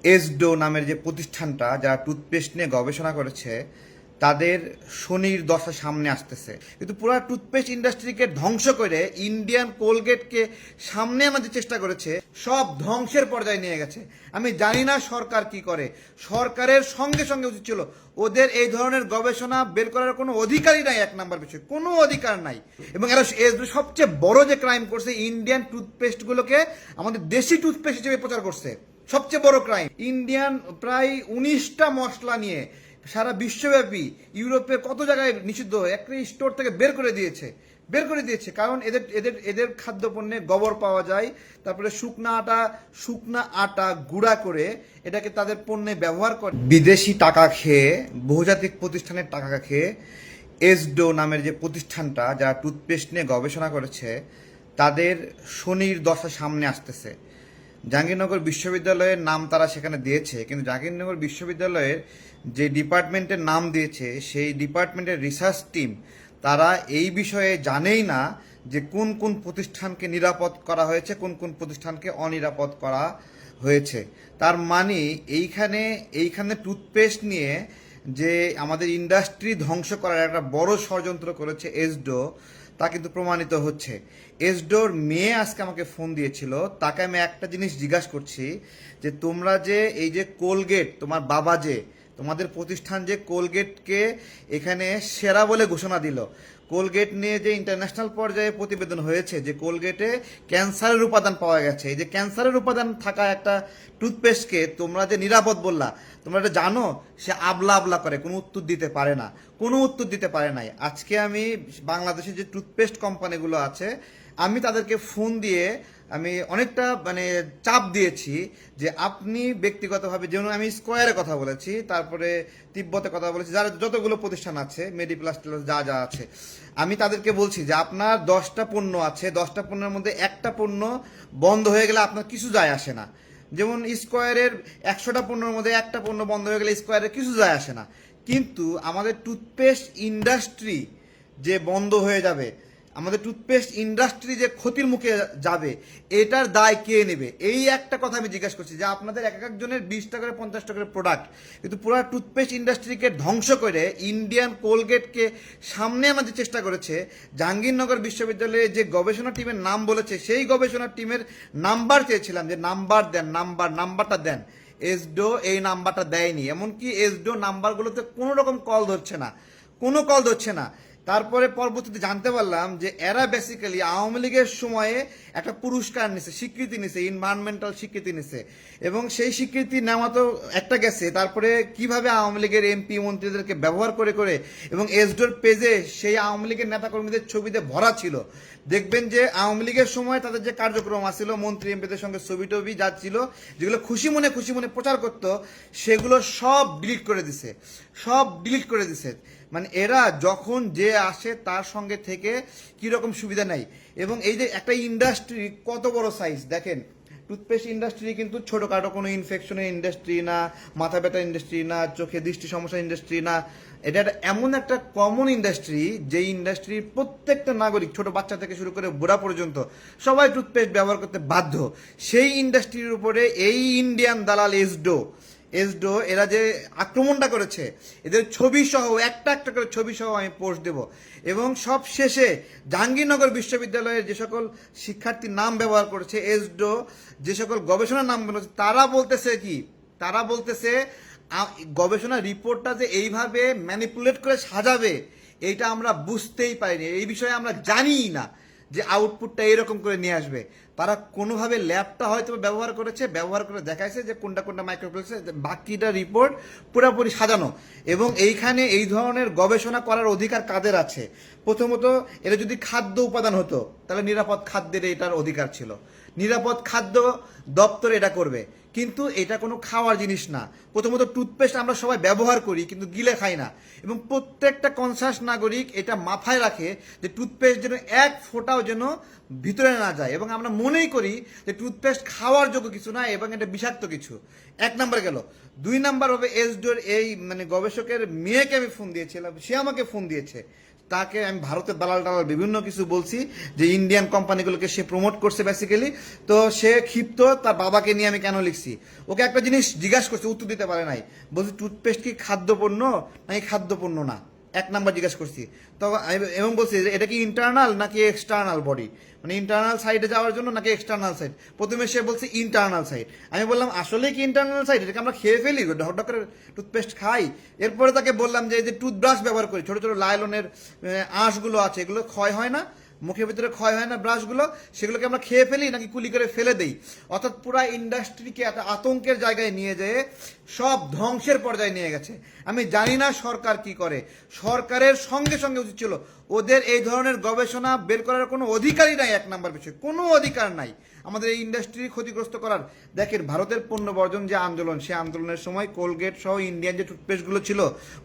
ESDO নামের যে প্রতিষ্ঠানটা যারা টুথপেস্ট নিয়ে গবেষণা করেছে তাদের শনির দশা সামনে আসতেছে, কিন্তু পুরো টুথপেস্ট ইন্ডাস্ট্রিকে ধ্বংস করে ইন্ডিয়ান কোলগেটকে সামনে আনার চেষ্টা করেছে, সব ধ্বংসের পর্যায়ে নিয়ে গেছে। আমি জানি না সরকার কি করে। সরকারের সঙ্গে সঙ্গে উচিত ছিল ওদের এই ধরনের গবেষণা বের করার কোনো অধিকারই নাই। এক নাম্বার বিষয়, কোনো অধিকার নাই। এবং এরা সবচেয়ে বড় যে ক্রাইম করছে, ইন্ডিয়ান টুথপেস্টগুলোকে আমাদের দেশি টুথপেস্ট হিসেবে প্রচার করছে। সবচেয়ে বড় ক্রাইম। ইন্ডিয়ান প্রায় 19টা মশলা নিয়ে সারা বিশ্বব্যাপী ইউরোপে কত জায়গায় নিষিদ্ধ, একটা স্টোর থেকে বের করে দিয়েছে। কারণ এদের এদের এদের খাদ্যপণ্যে গোবর পাওয়া যায়, তারপরে শুকনা আটা গুঁড়া করে এটাকে তাদের পণ্যে ব্যবহার করে। বিদেশি টাকা খেয়ে, বহুজাতিক প্রতিষ্ঠানের টাকা খেয়ে এসডো নামের যে প্রতিষ্ঠানটা যারা টুথপেস্ট নিয়ে গবেষণা করেছে তাদের শনির দশা সামনে আসতেছে। জাহাঙ্গীরনগর বিশ্ববিদ্যালয়ের নাম তারা সেখানে দিয়েছে, কিন্তু জাহাঙ্গীরনগর বিশ্ববিদ্যালয়ের যে ডিপার্টমেন্টের নাম দিয়েছে সেই ডিপার্টমেন্টের রিসার্চ টিম তারা এই বিষয়ে জানেই না যে কোন কোন প্রতিষ্ঠানকে নিরাপদ করা হয়েছে, কোন কোন প্রতিষ্ঠানকে অনিরাপদ করা হয়েছে। তার মানে এইখানে টুথপেস্ট নিয়ে যে আমাদের ইন্ডাস্ট্রি ধ্বংস করার একটা বড় ষড়যন্ত্র করেছে এসডো, তা কিন্তু প্রমাণিত হচ্ছে। এসডোর মেয়ে আজকে আমাকে ফোন দিয়েছিল, তাকে আমি একটা জিনিস জিজ্ঞাসা করছি যে তোমরা যে এই যে কোলগেট, তোমার বাবা যে তোমাদের প্রতিষ্ঠান যে কোলগেটকে এখানে সেরা বলে ঘোষণা দিল, কোলগেট নিয়ে যে ইন্টারন্যাশনাল পর্যায়ে প্রতিবেদন হয়েছে যে কোলগেটে ক্যান্সারের উপাদান পাওয়া গেছে, এই যে ক্যান্সারের উপাদান থাকা একটা টুথপেস্টকে তোমরা যে নিরাপদ বললা, তোমরা এটা জানো সে আবলা আবলা করে, কোনো উত্তর দিতে পারে না, কোনো উত্তর দিতে পারে নাই। আজকে আমি বাংলাদেশের যে টুথপেস্ট কোম্পানিগুলো আছে আমি তাদেরকে ফোন দিয়ে আমি অনেকটা চাপ দিয়েছি যে আপনি ব্যক্তিগতভাবে, যেমন আমি স্কোয়ারে কথা বলেছি, তারপরে তিব্বতে কথা বলেছি, যারা যতগুলো প্রতিষ্ঠান আছে মেডিপ্লাস যা যা আছে, আমি তাদেরকে বলছি যে আপনার 10টা পণ্য আছে, 10টা পণ্যের মধ্যে একটা পণ্য বন্ধ হয়ে গেলে আপনার কিছু যায় আসে না। যেমন স্কোয়ারের 100টা পণ্যের মধ্যে একটা পণ্য বন্ধ হয়ে গেলে স্কোয়ারের কিছু যায় আসে না, কিন্তু আমাদের টুথপেস্ট ইন্ডাস্ট্রি যে বন্ধ হয়ে যাবে, আমাদের টুথপেস্ট ইন্ডাস্ট্রি যে ক্ষতির মুখে যাবে, এটার দায় কে নেবে? এই একটা কথা আমি জিজ্ঞাসা করছি যে আপনাদের এক একজনের 20টা করে 50টা করে প্রোডাক্ট, কিন্তু পুরো টুথপেস্ট ইন্ডাস্ট্রিকে ধ্বংস করে ইন্ডিয়ান কোলগেটকে সামনে আনার চেষ্টা করেছে। জাহাঙ্গীরনগর বিশ্ববিদ্যালয়ে যে গবেষণা টিমের নাম বলেছে সেই গবেষণা টিমের নাম্বার চেয়েছিলাম যে নাম্বার দেন, নাম্বারটা দেন। এসডো এই নাম্বারটা দেয়নি, এমনকি এসডো নাম্বারগুলোতে কোনো রকম কল ধরছে না, কোনো কল ধরছে না। তারপরে পরবর্তীতে জানতে পারলাম যে এরা বেসিক্যালি আওয়ামী লীগের সময়ে একটা পুরস্কার নিছে, স্বীকৃতি নিছে, এনভায়রনমেন্টাল স্বীকৃতি নিছে, এবং সেই স্বীকৃতি নেওয়া তো একটা গেছে, তারপরে কিভাবে আওয়ামী লীগের এমপি মন্ত্রীদেরকে ব্যবহার করে করে, এবং এসডোর পেজে সেই আওয়ামী লীগের নেতাকর্মীদের ছবিতে ভরা ছিল। দেখবেন যে আওয়ামী লীগের সময় তাদের যে কার্যক্রম আছিল, মন্ত্রী এমপিদের সঙ্গে ছবি টবি যা ছিল, যেগুলো খুশি মনে প্রচার করত, সেগুলো সব ডিলিট করে দিছে, সব ডিলিট করে দিছে। মানে এরা যখন যে আসে তার সঙ্গে থেকে কিরকম সুবিধা নেয়। এবং এই যে একটা ইন্ডাস্ট্রি কত বড় সাইজ দেখেন, টুথপেস্ট ইন্ডাস্ট্রি কিন্তু ছোটোখাটো কোনো ইনফেকশনের ইন্ডাস্ট্রি না, মাথা ব্যথা ইন্ডাস্ট্রি না, চোখে দৃষ্টি সমস্যা ইন্ডাস্ট্রি না। এটা এমন একটা কমন ইন্ডাস্ট্রি যে ইন্ডাস্ট্রির প্রত্যেকটা নাগরিক, ছোট বাচ্চা থেকে শুরু করে বুড়া পর্যন্ত সবাই টুথপেস্ট ব্যবহার করতে বাধ্য। সেই ইন্ডাস্ট্রির উপরে এই ইন্ডিয়ান দালাল এসডো এরা যে আক্রমণটা করেছে, এদের ছবি সহ একটা একটা করে ছবি সহ আমি পোস্ট দেব। এবং সব শেষে জাহাঙ্গীরনগর বিশ্ববিদ্যালয়ের যে সকল শিক্ষার্থীর নাম ব্যবহার করেছে এসডো, যে সকল গবেষণার নাম বলেছে, তারা বলতেছে গবেষণা রিপোর্টটা যে এইভাবে ম্যানিপুলেট করে সাজাবে এইটা আমরা বুঝতেই পারিনি, এই বিষয়ে আমরা জানিই না যে আউটপুটটা এরকম করে নিয়ে আসবে। তারা কোনোভাবে ল্যাবটা হয়তো ব্যবহার করে দেখাইছে যে কোনটা মাইক্রোপ্লেক্সে, বাকিটা রিপোর্ট পুরোপুরি সাজানো। এবং এইখানে এই ধরনের গবেষণা করার অধিকার কাদের আছে? প্রথমত, এটা যদি খাদ্য উপাদান হতো তাহলে নিরাপদ খাদ্যের এটার অধিকার ছিল, নিরাপদ খাদ্য দপ্তর এটা করবে, কিন্তু এটা কোনো খাওয়ার জিনিস না। প্রথমত, টুথপেস্ট আমরা সবাই ব্যবহার করি কিন্তু গিলে খাই না, এবং প্রত্যেকটা কনসাস নাগরিক এটা মাথায় রাখে যে টুথপেস্ট যেন এক ফোঁটাও যেন ভিতরে না যায়, এবং আমরা মনেই করি যে টুথপেস্ট খাওয়ার যোগ্য কিছু না এবং এটা বিষাক্ত কিছু। এক নাম্বার গেল। 2 নাম্বার হবে এসডোর এই গবেষকের মেয়েকে আমি ফোন দিয়েছিলাম, সে আমাকে ফোন দিয়েছে, তাকে আমি ভারতের দালাল টালাল বিভিন্ন কিছু বলছি যে ইন্ডিয়ান কোম্পানিগুলোকে সে প্রমোট করছে বেসিক্যালি। তো সে ক্ষিপ্ত, তার বাবাকে নিয়ে আমি কেন লিখছি। ওকে একটা জিনিস জিজ্ঞাসা করছে, উত্তর দিতে পারে নাই। বলছি টুথপেস্ট কি খাদ্যপণ্য নাকি খাদ্যপণ্য না, এক নাম্বার জিজ্ঞাসা করছি। তখন এবং বলছি যে এটা কি ইন্টারনাল নাকি এক্সটার্নাল বডি, মানে ইন্টারনাল সাইডে যাওয়ার জন্য নাকি এক্সটার্নাল সাইড। প্রথমে সে বলছে ইন্টারনাল সাইড। আমি বললাম আসলে কি ইন্টারনাল সাইড, এটাকে আমরা খেয়ে ফেলি, ঢক ঢক করে টুথপেস্ট খাই। এরপরে তাকে বললাম যে এই যে টুথব্রাশ ব্যবহার করি, ছোট ছোট লাইলনের আঁশগুলো আছে, এগুলো ক্ষয় হয় না, মুখের ভিতরে ক্ষয় হয় না ব্রাশগুলো, সেগুলোকে আমরা খেয়ে ফেলি নাকি কুলি করে ফেলে দেই। অর্থাৎ পুরা ইন্ডাস্ট্রিকে একটা আতঙ্কের জায়গায় নিয়ে যেয়ে সব ধ্বংসের পর্যায়ে নিয়ে গেছে। আমি জানি না সরকার কি করে। সরকারের সঙ্গে সঙ্গে উচিত ছিল ওদের এই ধরনের গবেষণা বের করার কোনো অধিকারই নাই, এক নাম্বার বিষয় কোনো অধিকার নাই আমাদের এই ইন্ডাস্ট্রি ক্ষতিগ্রস্ত করার। দেখেন ভারতের পণ্য বর্জন যে আন্দোলন, সে আন্দোলনের সময় কোলগেট সহ ইন্ডিয়ান যে টুথপেস্টগুলো ছিল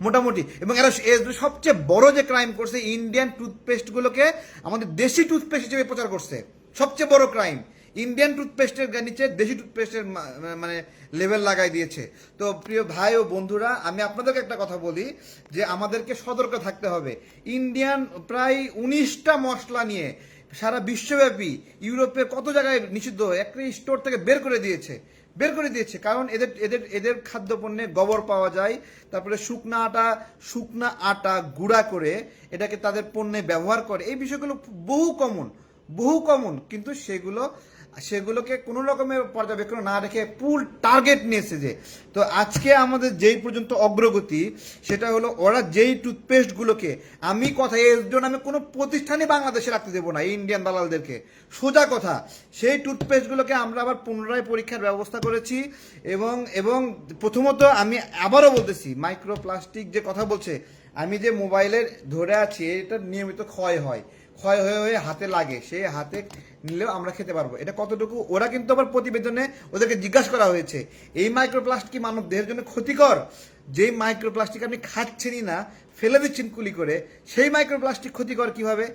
মোটামুটি, এবং এরা সবচেয়ে বড় যে ক্রাইম করছে ইন্ডিয়ান টুথপেস্টগুলোকে আমাদের দেশি টুথপেস্ট হিসেবে প্রচার করছে। সবচেয়ে বড় ক্রাইম ইন্ডিয়ান টুথপেস্টের নিচে দেশি টুথপেস্টের মানে লেভেল লাগাই দিয়েছে। তো প্রিয় ভাই ও বন্ধুরা, আমি আপনাদেরকে একটা কথা বলি যে আমাদেরকে সতর্ক থাকতে হবে। ইন্ডিয়ান প্রায় 19টা মশলা নিয়ে সারা বিশ্বব্যাপী ইউরোপে কত জায়গায় নিষিদ্ধ, একটা স্টোর থেকে বের করে দিয়েছে। কারণ এদের এদের এদের খাদ্যপণ্যে গোবর পাওয়া যায়, তারপরে শুকনা আটা গুঁড়া করে এটাকে তাদের পণ্যে ব্যবহার করে। এই বিষয়গুলো বহু কমন, কিন্তু সেগুলোকে কোনো রকমের পর্যবেক্ষণ না রেখে ফুল টার্গেট নিয়েছে যে। তো আজকে আমাদের যেই পর্যন্ত অগ্রগতি, সেটা হলো ওরা যেই টুথপেস্টগুলোকে, আমি কথা এর জন্য আমি কোনো প্রতিষ্ঠানই বাংলাদেশে রাখতে দেবো না ইন্ডিয়ান দালালদেরকে, সোজা কথা। সেই টুথপেস্টগুলোকে আমরা আবার পুনরায় পরীক্ষার ব্যবস্থা করেছি। এবং প্রথমত আমি আবারও বলতেছি, মাইক্রোপ্লাস্টিক যে কথা বলছে, আমি যে মোবাইলের ধরে আছি এটা নিয়মিত ক্ষয় হয়ে হাতে লাগে, সে হাতে নিলেও আমরা খেতে পারবো, এটা কতটুকু। ওরা কিন্তু আবার প্রতিবেদনে ওদেরকে জিজ্ঞাসা করা হয়েছে এই মাইক্রোপ্লাস্টিক কি মানব দেহের জন্য ক্ষতিকর। যেই মাইক্রোপ্লাস্টিক আপনি খাচ্ছেনই না, ফেলে দিচ্ছেন কুলি করে, সেই মাইক্রোপ্লাস্টিক ক্ষতিকর কিভাবে।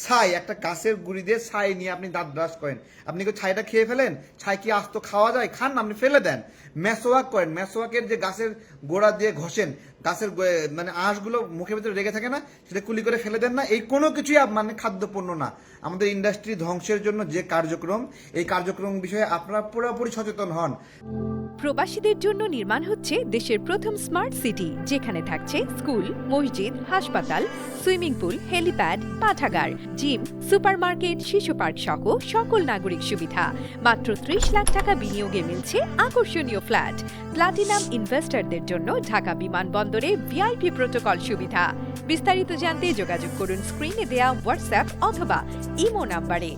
ছাই, একটা গাছের গুঁড়ি দিয়ে ছাই নিয়ে আপনি দাঁত ব্রাশ করেন, আপনি কি ছাইটা খেয়ে ফেলেন? ছাই কি আস্ত খাওয়া যায়? খান না, আপনি ফেলে দেন। মেসোয়াক করেন, মেসোয়াকের যে গাছের গোড়া দিয়ে ঘষেন, গাছের মানে আঁশগুলো মুখের ভিতরে রেগে থাকে না, সেটা কুলি করে ফেলে দেন না। এই কোনো কিছুই মানে খাদ্যপণ্য না। আমাদের ইন্ডাস্ট্রি ধ্বংসের জন্য যে কার্যক্রম, এই কার্যক্রম বিষয়ে আপনারা পুরোপুরি সচেতন হন। প্রবাসীদের জন্য নির্মাণ হচ্ছে দেশের প্রথম স্মার্ট সিটি, যেখানে থাকছে স্কুল, মসজিদ, হাসপাতাল, সুইমিং পুল, হেলিপ্যাড, পাঠাগার, জিম, সুপারমার্কেট, শিশু পার্ক সহ সকল নাগরিক সুবিধা। মাত্র 30 লাখ টাকা বিনিয়োগে মিলছে আকর্ষণীয় ফ্ল্যাট। প্লাটিনাম ইনভেস্টরদের জন্য ঢাকা বিমানবন্দরে ভিআইপি প্রোটোকল সুবিধা। বিস্তারিত জানতে যোগাযোগ করুন স্ক্রিনে দেয়া হোয়াটসঅ্যাপ অথবা ইমো নাম্বারে।